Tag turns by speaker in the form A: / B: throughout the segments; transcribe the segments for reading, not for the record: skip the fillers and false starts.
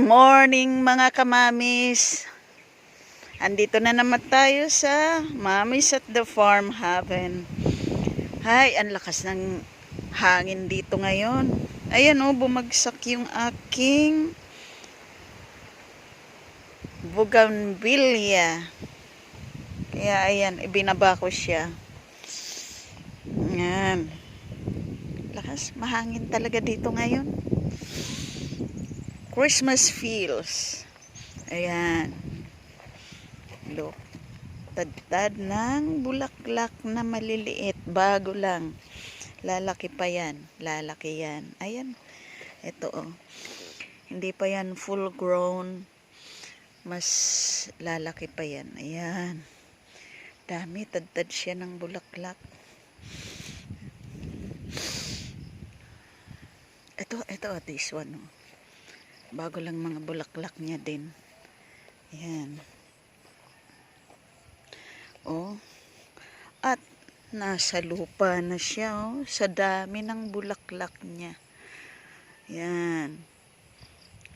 A: morning mga kamamis. Andito na naman tayo sa Mamis at the Farm Haven. Hay, ang lakas ng hangin dito ngayon. Ayan oh, bumagsak yung aking bougainvillea. Kaya ayan, ibinaba ko siya. Ayan. Lakas, mahangin talaga dito ngayon. Christmas feels. Ayan. Look. Tad-tad ng bulaklak na maliliit. Bago lang. Lalaki pa yan. Lalaki yan. Ayan. Ito oh. Hindi pa yan full grown. Mas lalaki pa yan. Ayan. Dami. Tad-tad siya ng bulaklak. Ito, this one oh. Bago lang mga bulaklak niya din. Ayan. Oh. At nasa lupa na siya oh, sa dami ng bulaklak niya. Ayan.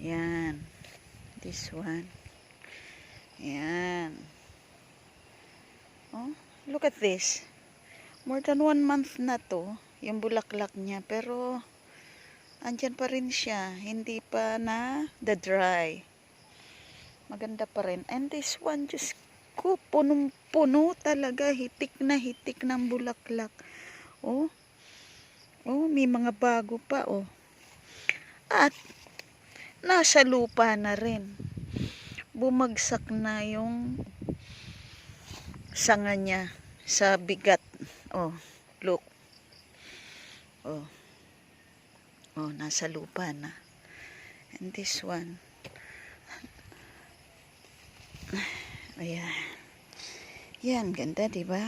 A: Ayan. This one. Ayan. Oh, look at this. More than 1 month na to, yung bulaklak niya. Pero andyan pa rin siya, hindi pa na dry. Maganda pa rin. And this one, just ko, punong-puno talaga, hitik ng bulaklak. Oh, oh, may mga bago pa, oh. At nasa lupa na rin. Bumagsak na yung sanga niya sa bigat. Oh, look. Oh. Oh, nasa lupa na. And this one. Ayan. Yan, ganda, diba?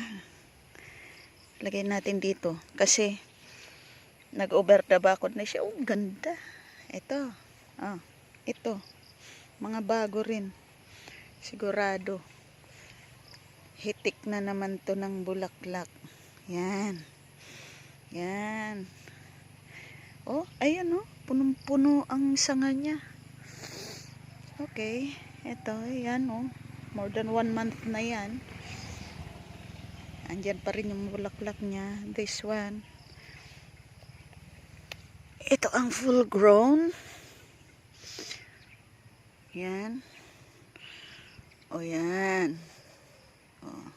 A: Lagay natin dito. Kasi, nag-over the bakod na siya. Oh, ganda. Ito. Oh, ito. Mga bago rin. Sigurado. Hitik na naman to ng bulaklak. Yan. Yan. Oh, ayan oh, punong-puno ang sanga niya. Okay, ito, ayan oh, more than 1 month na yan. Andyan pa rin yung bulaklak niya. This one. Ito ang full grown. Yan. Oh, yan. Oh.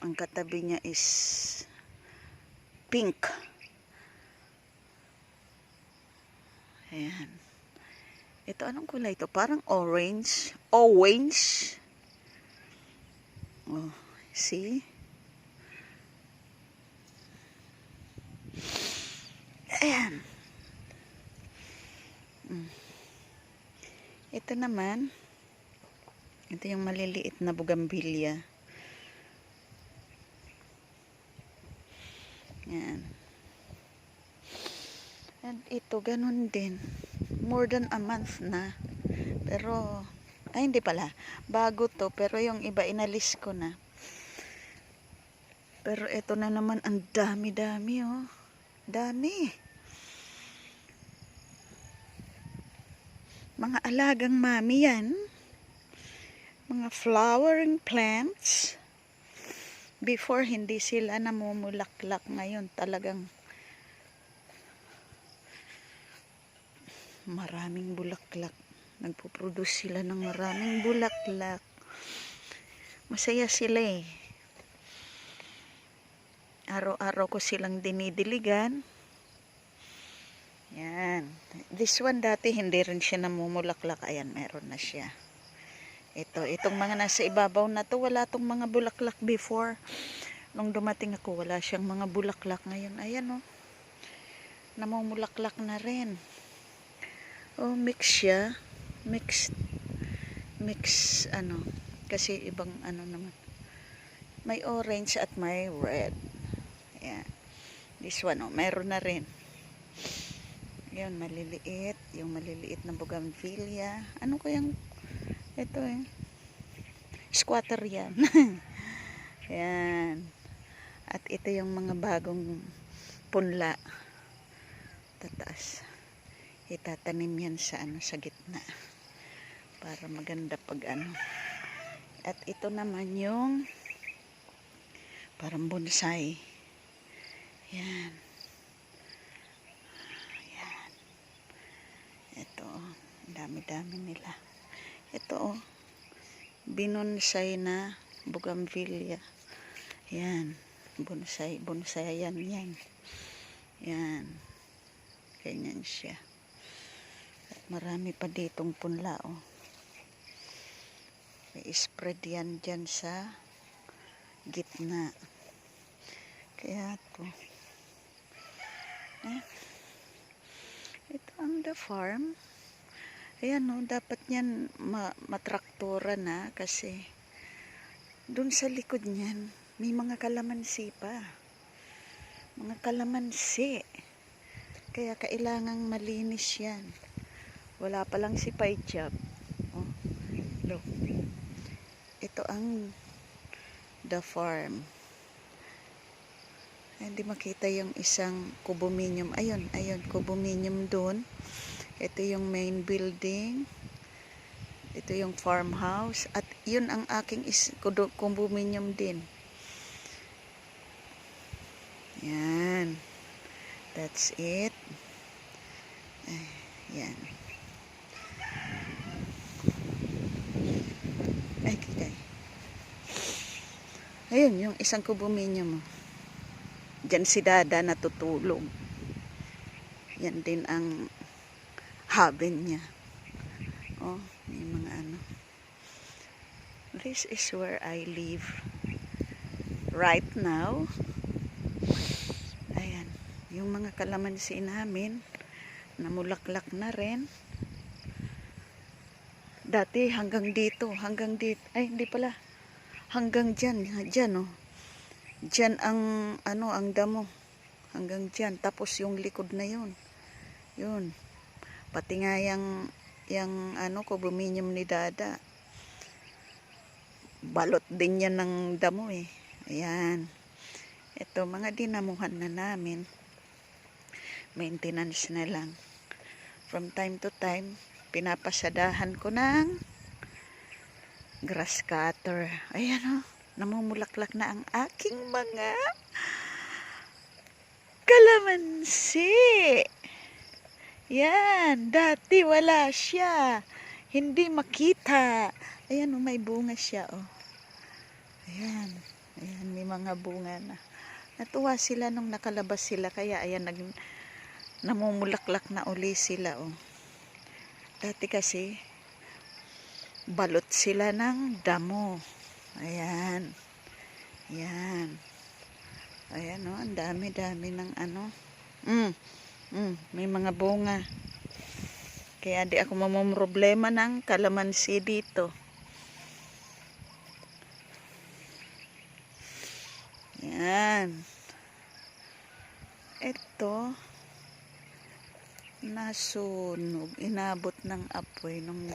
A: Ang katabi niya is pink. Ayan. Ito, anong kulay ito? Parang orange. Orange. Oh, see? Ayan. Ito naman. Ito yung maliliit na bougainvillea. Ayan. And ito, ganun din. More than a month na. Pero, ay hindi pala. Bago to, pero yung iba inalis ko na. Pero ito na naman, ang dami-dami oh. Dami. Mga alagang mami yan. Mga flowering plants. Before, hindi sila namumulaklak. Ngayon, talagang maraming bulaklak. Nagpo-produce sila ng maraming bulaklak. Masaya sila eh. Araw-araw ko silang dinidiligan. Yan. This one dati hindi rin siya namumulaklak. Ayan, meron na siya. Itong mga nasa ibabaw na to, wala tong mga bulaklak before. Nung dumating ako, wala siyang mga bulaklak. Ngayon, ayan oh. Namumulaklak na rin. Oh, mix siya. Mix ano. Kasi ibang ano naman. May orange at may red. Ayan. This one, oh, meron na rin. Ayan, maliliit. Yung maliliit na bougainvillea. Ano kayang ito eh? Squatter yan. Ayan. At ito yung mga bagong punla. Tataas. itatanim yan sa sa gitna para maganda pag At ito naman yung parang bonsai. Yan. Yan. Ito, dami-dami nila. Ito, binonsai na bougainvillea. Yan. Bonsai yan. Yan. Ganyan siya. At marami pa ditong punla, May spread yan dyan sa gitna. Kaya to. Ito ang the farm. Ayan, dapat yan matraktora na kasi dun sa likod niyan may mga kalamansi pa. Mga kalamansi. Kaya kailangang malinis yan. Wala pa lang si Paychab. Look. Ito ang the farm. Hindi makita yung isang condominium. Ayun, condominium doon. Ito yung main building. Ito yung farmhouse. At yun ang aking condominium din. Yan. That's it. Yan. Ay, kikay. Ayun, yung isang condominium mo. Diyan si Dada natutulog. Yan din ang haven niya. May mga This is where I live right now. Ayan. Yung mga kalamansi namin, namulaklak na rin. Dati hanggang dito. Ay, hindi pala. Hanggang dyan, Diyan ang ang damo. Hanggang dyan. Tapos yung likod na yun. Yun. Pati nga yung condominium ni Dada. Balot din yan ng damo Ayan. Ito, mga dinamuhan na namin. Maintenance na lang. From time to time, pinapasadahan ko ng grass cutter. Ayan namumulaklak na ang aking mga kalamansi. Yan, dati wala siya. Hindi makita. Ayan, may bunga siya, Ayan, may mga bunga na. Natuwa sila nung nakalabas sila. Kaya, ayan, namumulaklak na uli sila, Dati kasi, balot sila ng damo. Ayan. Yan. Ayan, ang dami-dami ng may mga bunga. Kaya di ako mamumroblema ng kalamansi dito. Yan. Ito, nasunog. Inabot ng apoy nung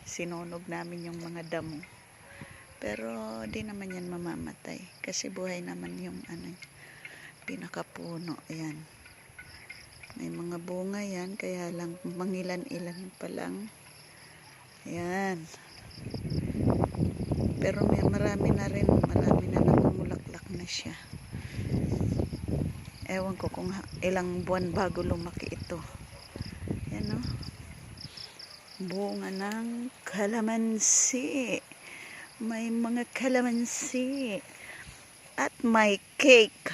A: sinunog namin yung mga damo. Pero di naman yan mamamatay. Kasi buhay naman yung pinakapuno. Ayan. May mga bunga yan. Kaya lang mangilan-ilan pa lang. Ayan. Pero marami na namumulaklak na siya. Ewan ko kung ilang buwan bago lumaki ito. Ayan bunga ng kalamansi. May mga kalamansi. At may cake.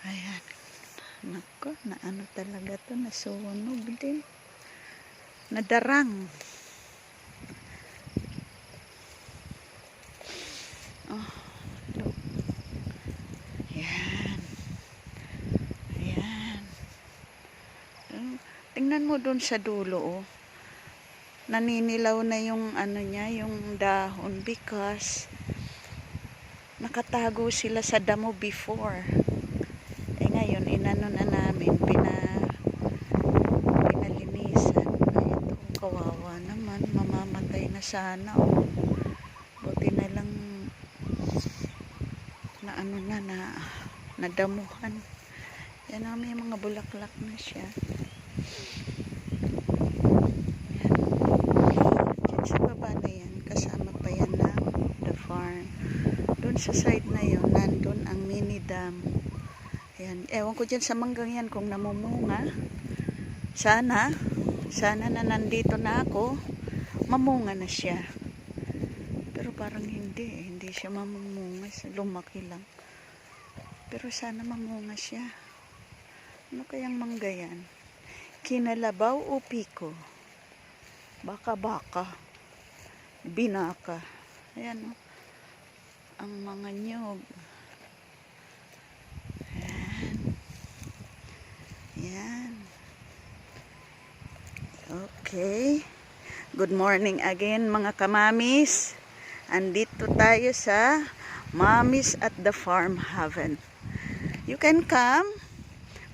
A: Ayan. Nako, talaga to. Nasunog din. Nadarang. Look. Ayan. Ayan. Tingnan mo doon sa dulo, naninilaw na yung niya, yung dahon because nakatago sila sa damo before. Ngayon inano na namin, pinalinisan. Ito, kawawa naman, mamamatay na sana. Buti na lang nadamuhan. Yan may mga bulaklak na siya. Sa side na yun, nandun ang mini dam. Ayan. Ewan ko dyan sa manggang yan kung namumunga. Sana na nandito na ako, mamunga na siya. Pero parang hindi siya mamumunga. Lumaki lang. Pero sana mamunga siya. Ano kayang mangga yan? Kinalabaw o piko? Baka. Binaka. Ayan o. Ang mga nyog. Ayan. Ayan. Okay. Good morning again mga kamamis. Andito tayo sa Mamis at the Farm Haven. You can come.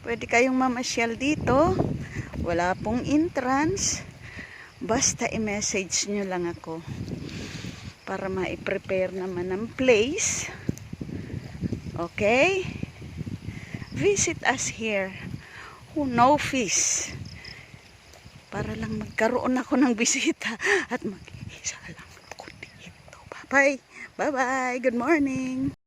A: Pwede kayong mamasyal dito. Wala pong entrance. Basta i-message nyo lang ako para ma-prepare naman ng place. Okay? Visit us here. No fees. Para lang magkaroon ako ng bisita at mag-isa lang ako dito. Bye-bye. Bye-bye. Good morning.